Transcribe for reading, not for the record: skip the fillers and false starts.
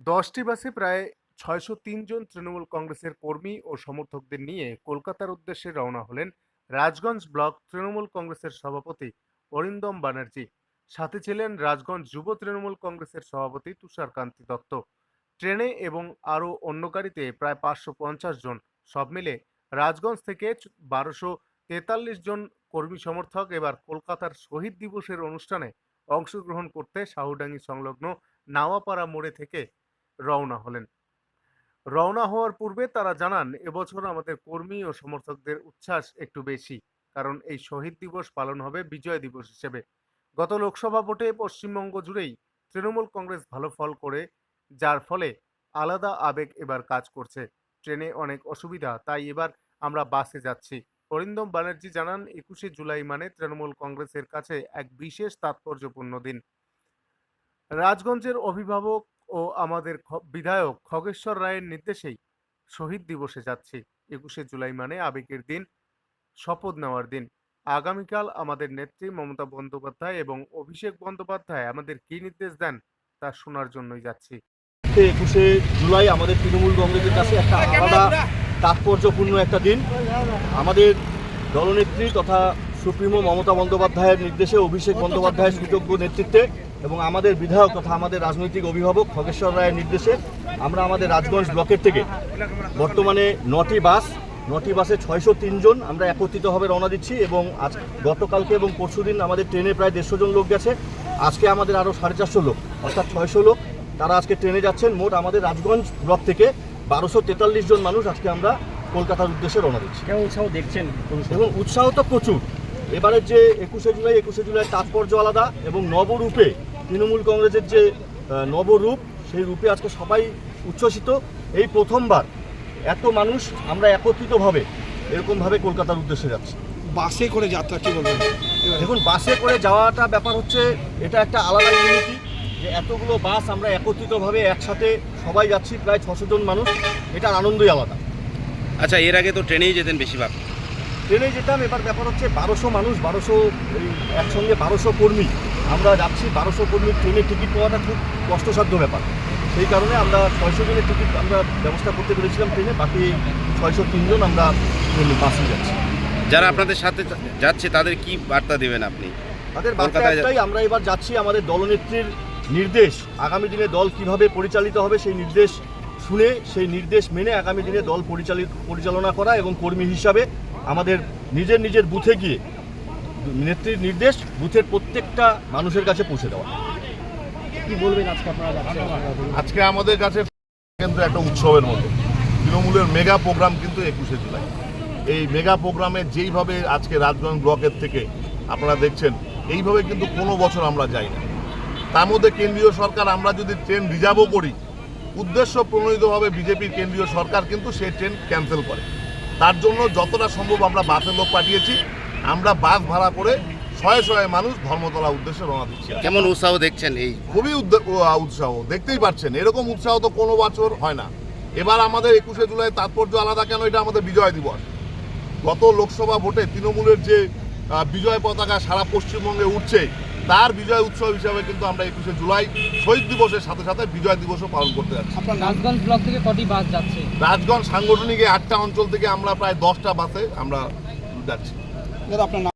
১০টি বাসে প্রায় ৬০৩ জন তৃণমূল কংগ্রেসের কর্মী ও সমর্থকদের নিয়ে কলকাতার উদ্দেশ্যে রওনা হলেন রাজগঞ্জ ব্লক তৃণমূল কংগ্রেসের সভাপতি অরিন্দম ব্যানার্জি। সাথে ছিলেন রাজগঞ্জ যুব তৃণমূল কংগ্রেসের সভাপতি তুষারকান্তি দত্ত। ট্রেনে এবং আরও অন্য গাড়িতে প্রায় ৫৫০ জন। সব মিলে রাজগঞ্জ থেকে ১২৪৩ জন কর্মী সমর্থক এবার কলকাতার শহীদ দিবসের অনুষ্ঠানে অংশগ্রহণ করতে সাহুডাঙ্গি সংলগ্ন নাওয়াপাড়া মোড়ে থেকে রওনা হলেন। রওনা হওয়ার পূর্বে তারা জানান, এবছর আমাদের কর্মী ও সমর্থকদের উচ্ছ্বাস একটু বেশি, কারণ এই শহীদ দিবস পালন হবে বিজয় দিবস হিসেবে। গত লোকসভা ভোটে পশ্চিমবঙ্গ জুড়েই তৃণমূল কংগ্রেস ভালো ফল করে, যার ফলে আলাদা আবেগ এবার কাজ করছে। ট্রেনে অনেক অসুবিধা, তাই এবার আমরা বাসে যাচ্ছি। অরিন্দম ব্যানার্জি জানান, ২১শে জুলাই মানে তৃণমূল কংগ্রেসের কাছে এক বিশেষ তাৎপর্যপূর্ণ দিন। রাজগঞ্জের অভিভাবক ও আমাদের বিধায়ক খগেশ্বর রায়ের নির্দেশেই শহীদ দিবসে যাচ্ছি। ২১শে জুলাই মানে আবেগের দিন, শপথ নেওয়ার দিন। আগামীকাল আমাদের নেত্রী মমতা বন্দ্যোপাধ্যায় এবং অভিষেক বন্দ্যোপাধ্যায় আমাদের কি নির্দেশ দেন তা শোনার জন্যই যাচ্ছি। ২১শে জুলাই আমাদের তৃণমূল কংগ্রেসের কাছে একটা আলাদা তাৎপর্যপূর্ণ একটা দিন। আমাদের দলনেত্রী তথা সুপ্রিমো মমতা বন্দ্যোপাধ্যায়ের নির্দেশে, অভিষেক বন্দ্যোপাধ্যায়ের সুযোগ্য নেতৃত্বে এবং আমাদের বিধায়ক তথা আমাদের রাজনৈতিক অভিভাবক খগেশ্বর রায়ের নির্দেশে আমরা আমাদের রাজগঞ্জ ব্লকের থেকে বর্তমানে ৯টি বাসে ৬০৩ জন আমরা একত্রিতভাবে রওনা দিচ্ছি। এবং আজ গতকালকে এবং পরশুদিন আমাদের ট্রেনে প্রায় ১৫০ জন লোক গেছে। আজকে আমাদের আরও ৪৫০ লোক, অর্থাৎ ৬০০ লোক তারা আজকে ট্রেনে যাচ্ছেন। মোট আমাদের রাজগঞ্জ ব্লক থেকে ১২৪৩ জন মানুষ আজকে আমরা কলকাতার উদ্দেশ্যে রওনা দিচ্ছি। কেমন উৎসাহ দেখছেন? এবং উৎসাহ তো প্রচুর। এবারের যে ২১শে জুলাই তাৎপর্য আলাদা এবং নবরূপে তৃণমূল কংগ্রেসের যে নবরূপ, সেই রূপে আজকে সবাই উচ্ছ্বসিত। এই প্রথমবার এত মানুষ আমরা একত্রিতভাবে এরকমভাবে কলকাতার উদ্দেশ্যে যাচ্ছি। বাসে করে যাত্রা কি বলবেন? দেখুন, বাসে করে যাওয়াটা ব্যাপার হচ্ছে, এটা একটা আলাদা ইউনিটি যে এতগুলো বাস আমরা একত্রিতভাবে একসাথে সবাই যাচ্ছি, প্রায় ৬০০ জন মানুষ। এটার আনন্দই আলাদা। আচ্ছা, এর আগে তো ট্রেনেই যেতেন বেশিরভাগ। ট্রেনে যেতাম, এবার ব্যাপার হচ্ছে ১২০০ মানুষ, একসঙ্গে ১২০০ কর্মী আমরা যাচ্ছি। ১২০০ কর্মীর ট্রেনের টিকিট পাওয়াটা খুব কষ্টসাধ্য ব্যাপার। সেই কারণে আমরা ৬০০ জনের টিকিট আমরা ব্যবস্থা করতে পেরেছিলাম ট্রেনে, বাকি ৬০৩ জন আমরা বাসে যাচ্ছি। যারা আপনাদের সাথে যাচ্ছে তাদের কি বার্তা দেবেন আপনি? তাদের বার্তা একটাই, আমরা এবার যাচ্ছি আমাদের দলনেত্রীর নির্দেশ, আগামী দিনে দল কিভাবে পরিচালিত হবে সেই নির্দেশ শুনে, সেই নির্দেশ মেনে আগামী দিনে দল পরিচালনা করা এবং কর্মী হিসাবে আমাদের নিজের বুথে গিয়ে নেত্রীর নির্দেশ বুথের প্রত্যেকটা মানুষের কাছে পৌঁছে দেওয়া। কি বলবেন আজকে আপনারা যাচ্ছেন? আজকে আমাদের কাছে কিন্তু একটা উৎসবের মতো তৃণমূলের মেগা প্রোগ্রাম কিন্তু ২১শে জুলাই। এই মেগা প্রোগ্রামে যেইভাবে আজকে রাজগঞ্জ ব্লকের থেকে আপনারা দেখছেন, এইভাবে কিন্তু কোনো বছর আমরা যাই না। তার মধ্যে কেন্দ্রীয় সরকার, আমরা যদি ট্রেন রিজার্ভও করি, উদ্দেশ্য প্রণোদিতভাবে বিজেপির কেন্দ্রীয় সরকার কিন্তু সেই ট্রেন ক্যান্সেল করে। তার জন্য যতটা সম্ভব আমরা বাসের লোক পাঠিয়েছি। আমরা বাস ভাড়া করে শয়ে মানুষ ধর্মতলা উদ্দেশ্যে রওনা দিচ্ছি। কেমন উৎসাহ দেখছেন? এই খুবই উৎসাহ, দেখতেই পাচ্ছেন, এরকম উৎসাহ তো কোনো বছর হয় না। এবার আমাদের ২১শে জুলাই তাৎপর্য আলাদা কেন? এটা আমাদের বিজয় দিবস। গত লোকসভা ভোটে তৃণমূলের যে বিজয় পতাকা সারা পশ্চিমবঙ্গে উঠছে, তার বিজয় উৎসব হিসাবে কিন্তু আমরা ২১শে জুলাই শহীদ দিবসের সাথে সাথে বিজয় দিবসও পালন করতে যাচ্ছি। আপনার নাম? রাজগঞ্জ ব্লক থেকে কটি বাস যাচ্ছে? রাজগঞ্জ সাংগঠনিক ৮টা অঞ্চল থেকে আমরা প্রায় ১০টা বাসে আমরা যাচ্ছি। দাদা, আপনার নাম?